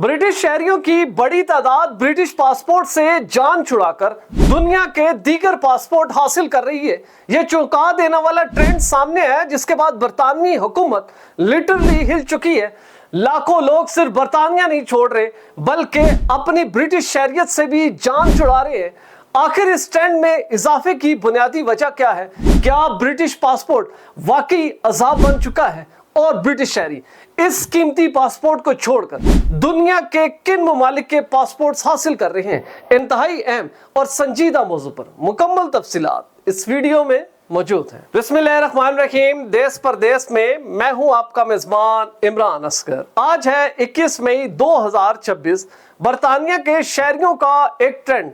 British शहरियों की बड़ी तादाद ब्रिटिश पासपोर्ट से जान छुड़ाकर दुनिया के दीगर पासपोर्ट हासिल कर रही है। यह चौंका देने वाला ट्रेंड सामने है, जिसके बाद बरतानवी हुकूमत लिटरली हिल चुकी है। लाखों लोग सिर्फ बरतानिया नहीं छोड़ रहे, बल्कि अपनी ब्रिटिश शहरियत से भी जान छुड़ा रहे हैं। आखिर इस ट्रेंड में इजाफे की बुनियादी वजह क्या है? क्या ब्रिटिश पासपोर्ट वाकई अजाब बन चुका है और ब्रिटिश शहरी इस कीमती पासपोर्ट को छोड़कर दुनिया के किन ममालिक के पासपोर्ट हासिल कर रहे हैं? इंतहाई अहम और संजीदा मौजू पर मुकम्मल तफसीलात इस वीडियो में मौजूद हैं। बिस्मिल्लाहिर्रहमानिर्रहीम। देश परदेश में मैं हूं आपका मेजबान इमरान असगर। आज है 21 मई 2026। बरतानिया के शहरियों का एक ट्रेंड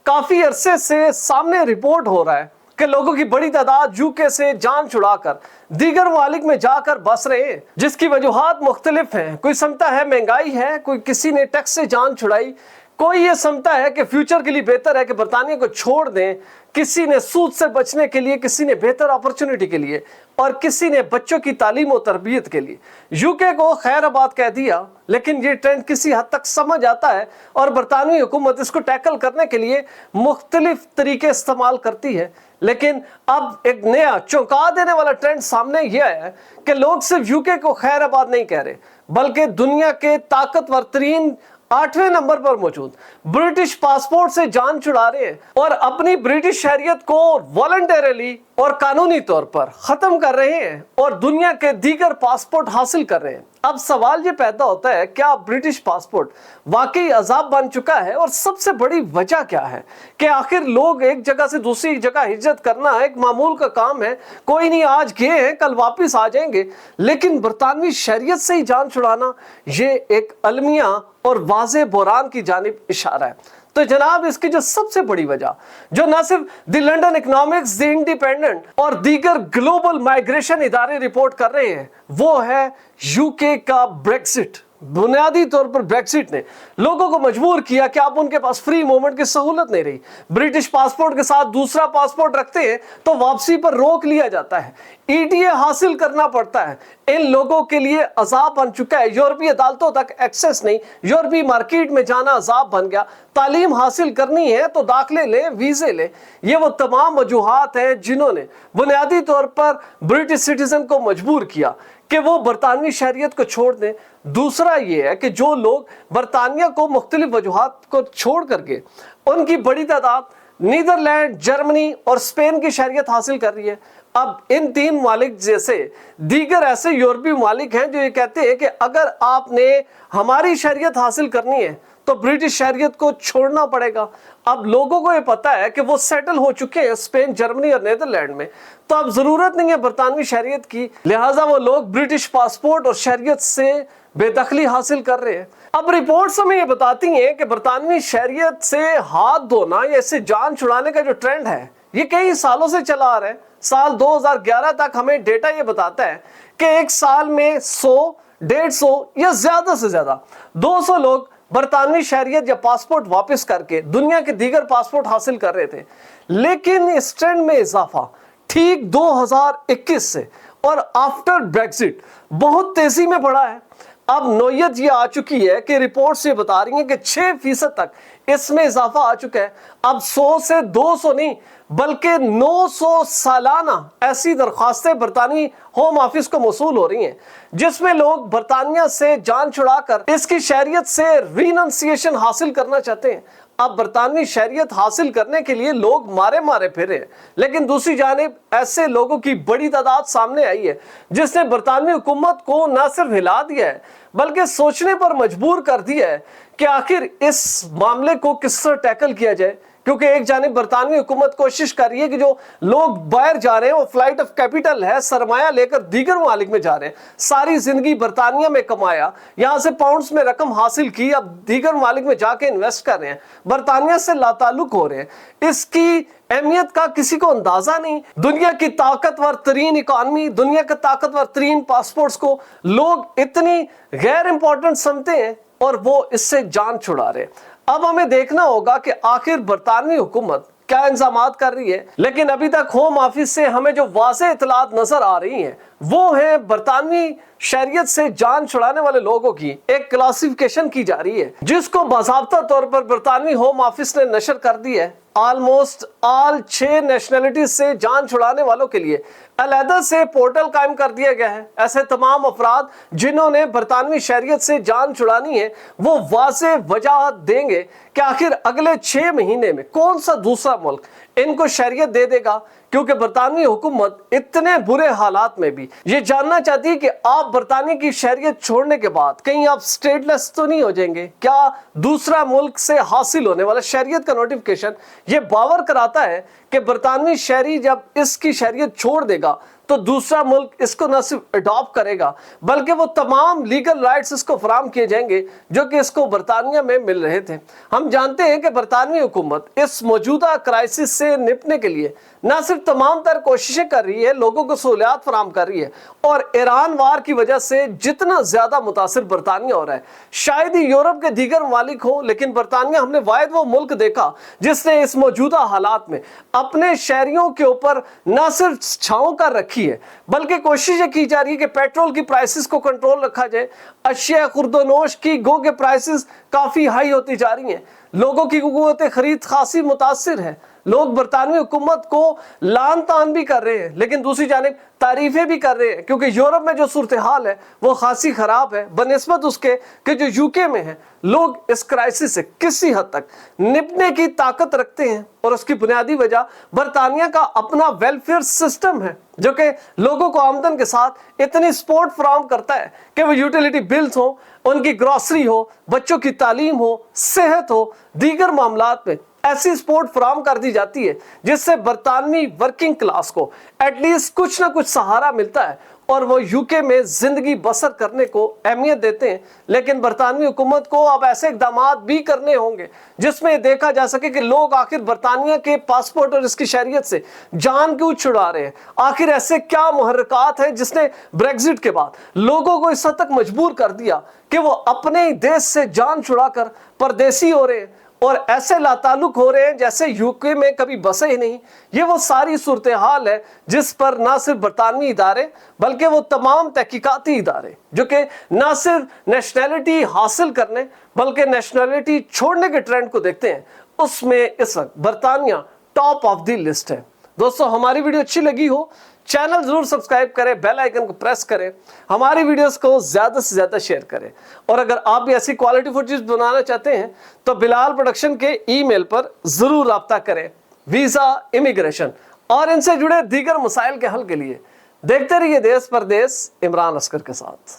काफी अरसे से सामने रिपोर्ट हो रहा है कि लोगों की बड़ी तादाद यूके से जान छुड़ाकर दीगर ममालिक में जाकर बस रहे हैं, जिसकी वजूहात मुख्तलिफ हैं। कोई समझता है महंगाई है, कोई किसी ने टैक्स से जान छुड़ाई, कोई ये समझता है कि फ्यूचर के लिए बेहतर है कि बरतानिया को छोड़ दें, किसी ने सूद से बचने के लिए, किसी ने बेहतर अपॉर्चुनिटी के लिए, और किसी ने बच्चों की तालीम और तरबियत के लिए यूके को खैराबाद कह दिया। लेकिन ये ट्रेंड किसी हद तक समझ आता है और बरतानवी हुकूमत इसको टैकल करने के लिए मुख्तलिफ तरीके इस्तेमाल करती है। लेकिन अब एक नया चौंका देने वाला ट्रेंड सामने यह है कि लोग सिर्फ यूके को खैराबाद नहीं कह रहे, बल्कि दुनिया के ताकतवर तरीन 8वें नंबर पर मौजूद ब्रिटिश पासपोर्ट से जान छुड़ा रहे हैं और अपनी ब्रिटिश शहरियत को वॉलंटरली और कानूनी तौर पर खत्म कर रहे हैं और दुनिया के दीगर पासपोर्ट हासिल कर रहे हैं। अब सवाल ये पैदा होता है, क्या ब्रिटिश पासपोर्ट वाकई अजाब बन चुका है? और सबसे बड़ी वजह क्या है कि आखिर लोग एक जगह से दूसरी जगह हिजरत करना एक मामूल का काम है। कोई नहीं, आज गए हैं कल वापस आ जाएंगे, लेकिन बरतानवी शहरियत से ही जान छुड़ाना ये एक अलमिया और वाज़े बुहरान की जानिब इशारा है। तो जनाब, इसकी जो सबसे बड़ी वजह, जो न सिर्फ the London economics, the independent और दीगर ग्लोबल माइग्रेशन इदारे रिपोर्ट कर रहे हैं, वो है यूके का ब्रेक्सिट। बुनियादी तौर पर ब्रेक्सिट ने लोगों को मजबूर किया कि अब उनके पास फ्री मूवमेंट की सहूलत नहीं रही। ब्रिटिश पासपोर्ट के साथ दूसरा पासपोर्ट रखते हैं तो वापसी पर रोक लिया जाता है, ईटीए हासिल करना पड़ता है। इन लोगों के लिए अजाब बन चुका है। यूरोपीय अदालतों तक एक्सेस नहीं, यूरोपीय मार्केट में जाना अजाब बन गया। तालीम हासिल करनी है तो दाखिले ले, वीजे ले। ये वो तमाम वजूहात हैं जिन्होंने बुनियादी तौर पर ब्रिटिश सिटीजन को मजबूर किया कि वो बरतानवी शहरियत को छोड़ दें। दूसरा ये है कि जो लोग बरतानिया को मुख्तलिफ वजूहात को छोड़ करके उनकी बड़ी तादाद नीदरलैंड, जर्मनी और स्पेन की शहरियत हासिल कर रही है। अब इन तीन ममालिक जैसे दीगर ऐसे यूरोपीय ममालिक हैं जो ये कहते हैं कि अगर आपने हमारी शहरियत हासिल करनी है तो ब्रिटिश शहरियत को छोड़ना पड़ेगा। अब लोगों को ये पता है कि वो सेटल हो चुके हैं स्पेन, जर्मनी और नीदरलैंड में, तो अब जरूरत नहीं है बरतानवी शहरियत की, लिहाजा वो लोग ब्रिटिश पासपोर्ट और शहरियत से बेदखली हासिल कर रहे हैं। अब रिपोर्ट्स हमें ये बताती हैं कि बरतानवी शहरियत से हाथ धोना या इससे जान छुड़ाने का जो ट्रेंड है ये कई सालों से चला आ रहा है। साल 2011 तक हमें डेटा ये बताता है कि एक साल में 100, 150 या ज्यादा से ज्यादा 200 लोग बरतानवी शहरियत या पासपोर्ट वापस करके दुनिया के दीगर पासपोर्ट हासिल कर रहे थे। लेकिन इस ट्रेंड में इजाफा ठीक 2021 से और आफ्टर ब्रेक्सिट बहुत तेजी में बढ़ा है। अब नौयत ये आ चुकी है कि रिपोर्ट्स ये बता रही हैं कि 6% तक इसमें इजाफा आ चुका है। अब 100 से 200 नहीं बल्कि 900 सालाना ऐसी दरख्वास्तें बरतानी होम ऑफिस को मौसूल हो रही हैं, जिसमें लोग बरतानिया से जान छुड़ाकर इसकी शहरियत से रिनंसिएशन हासिल करना चाहते हैं। अब बरतानवी शहरियत हासिल करने के लिए लोग मारे मारे फिरे हैं, लेकिन दूसरी जानिब ऐसे लोगों की बड़ी तादाद सामने आई है जिसने बरतानवी हुकूमत को न सिर्फ हिला दिया है बल्कि सोचने पर मजबूर कर दिया है कि आखिर इस मामले को किस तरह टैकल किया जाए। क्योंकि एक जानिब बरतानवी हुकूमत कोशिश कर रही है कि जो लोग बाहर जा रहे हैं वो फ्लाइट ऑफ कैपिटल है, सरमाया लेकर दीगर ममालिक में जा रहे हैं। सारी जिंदगी बरतानिया में कमाया, यहाँ से पाउंड्स में रकम हासिल की, अब दीगर ममालिक में जाके इन्वेस्ट कर रहे हैं, बरतानिया से लाताल्लुक हो रहे हैं। इसकी अहमियत का किसी को अंदाजा नहीं। दुनिया की ताकतवर तरीन इकॉनमी, दुनिया के ताकतवर तरीन पासपोर्ट्स को लोग इतनी गैर इंपॉर्टेंट समझते हैं और वो इससे जान छुड़ा रहे हैं। अब हमें देखना होगा कि आखिर बरतानवी हुकूमत क्या इंतजामात कर रही है। लेकिन अभी तक होम ऑफिस से हमें जो वाज़ेह इतलात नजर आ रही हैं वो है बरतानवी शरीयत से जान छुड़ाने वाले लोगों की एक क्लासिफिकेशन की जा रही है, जिसको बाज़ाब्ता तौर पर बरतानवी होम ऑफिस ने नशर कर दी है। ऑलमोस्ट ऑल 6 नेशनलिटीज से जान छुड़ाने वालों के लिए अलहदा से पोर्टल कायम कर दिया गया है। ऐसे तमाम अफराद जिन्होंने बरतानवी शरीयत से जान छुड़ानी है, वो वाज़ेह वजह देंगे कि आखिर अगले 6 महीने में कौन सा दूसरा मुल्क इनको शरीयत दे देगा, क्योंकि बरतानवी हुकूमत इतने बुरे हालात में भी ये जानना चाहती है कि आप बरतानिया की शरीयत छोड़ने के बाद कहीं आप स्टेटलेस तो नहीं हो जाएंगे। क्या दूसरा मुल्क से हासिल होने वाला शरीयत का नोटिफिकेशन ये बावर कराता है कि बरतानवी शहरी जब इसकी शरीयत छोड़ देगा तो दूसरा मुल्क इसको न सिर्फ अडॉप्ट करेगा बल्कि वो तमाम लीगल राइट्स इसको फराहम किए जाएंगे जो कि इसको बरतानिया में मिल रहे थे। हम जानते हैं कि बरतानवी हुकूमत इस मौजूदा क्राइसिस से निपटने के लिए न सिर्फ तमाम तर कोशिशें कर रही है, लोगों को सहूलियात फराहम कर रही है, और ईरान वार की वजह से जितना ज्यादा मुतासिर बरतानिया हो रहा है, शायद ही यूरोप के दीगर ममालिक हो, लेकिन बरतानिया हमने वाहिद वो मुल्क देखा जिसने इस मौजूदा हालात में अपने शहरियों के ऊपर न सिर्फ छांव कर रखी है बल्कि कोशिशें की जा रही है कि पेट्रोल की प्राइसेस को कंट्रोल रखा जाए। अशिया खुर्दोनोश की गो के प्राइसेस काफी हाई होती जा रही हैं, लोगों की कुव्वत खरीद खासी मुतासिर है, लोग बरतानवी हुकूमत को लान तान भी कर रहे हैं लेकिन दूसरी जानिब तारीफें भी कर रहे हैं, क्योंकि यूरोप में जो सूरत हाल है वो खासी खराब है बनिस्बत उसके कि जो यूके में है। लोग इस क्राइसिस से किसी हद तक निपटने की ताकत रखते हैं और उसकी बुनियादी वजह बरतानिया का अपना वेलफेयर सिस्टम है, जो कि लोगों को आमदन के साथ इतनी सपोर्ट फराहम करता है कि वो यूटिलिटी बिल्स हो, उनकी ग्रॉसरी हो, बच्चों की तालीम हो, सेहत हो, दीगर मामलात में ऐसी सपोर्ट फराहम कर दी जाती है जिससे बरतानवी वर्किंग क्लास को एटलीस्ट कुछ ना कुछ सहारा मिलता है और वो यूके में जिंदगी बसर करने को अहमियत देते हैं। लेकिन बरतानवी हुकूमत को अब ऐसे इकदाम भी करने होंगे जिसमें देखा जा सके कि लोग आखिर बरतानिया के पासपोर्ट और इसकी शरीयत से जान क्यों छुड़ा रहे हैं। आखिर ऐसे क्या मुहर्रिकात हैं जिसने ब्रेग्जिट के बाद लोगों को इस हद तक मजबूर कर दिया कि वो अपने ही देश से जान छुड़ाकर परदेसी हो रहे हैं और ऐसे लाताल्लुक हो रहे हैं जैसे यूके में कभी बसे ही नहीं। ये वो सारी सूरत हाल है जिस पर ना सिर्फ बरतानवी इदारे बल्कि वो तमाम तहकीकाती इदारे जो कि ना सिर्फ नेशनैलिटी हासिल करने बल्कि नेशनैलिटी छोड़ने के ट्रेंड को देखते हैं, उसमें इस वक्त बरतानिया टॉप ऑफ द लिस्ट है। दोस्तों, हमारी वीडियो अच्छी लगी हो चैनल जरूर सब्सक्राइब करें, बेल आइकन को प्रेस करें, हमारी वीडियोस को ज्यादा से ज्यादा शेयर करें, और अगर आप भी ऐसी क्वालिटी फुटेज बनाना चाहते हैं तो बिलाल प्रोडक्शन के ईमेल पर जरूर राब्ता करें। वीजा, इमिग्रेशन और इनसे जुड़े दीगर मसाइल के हल के लिए देखते रहिए देश परदेश इमरान अस्कर के साथ।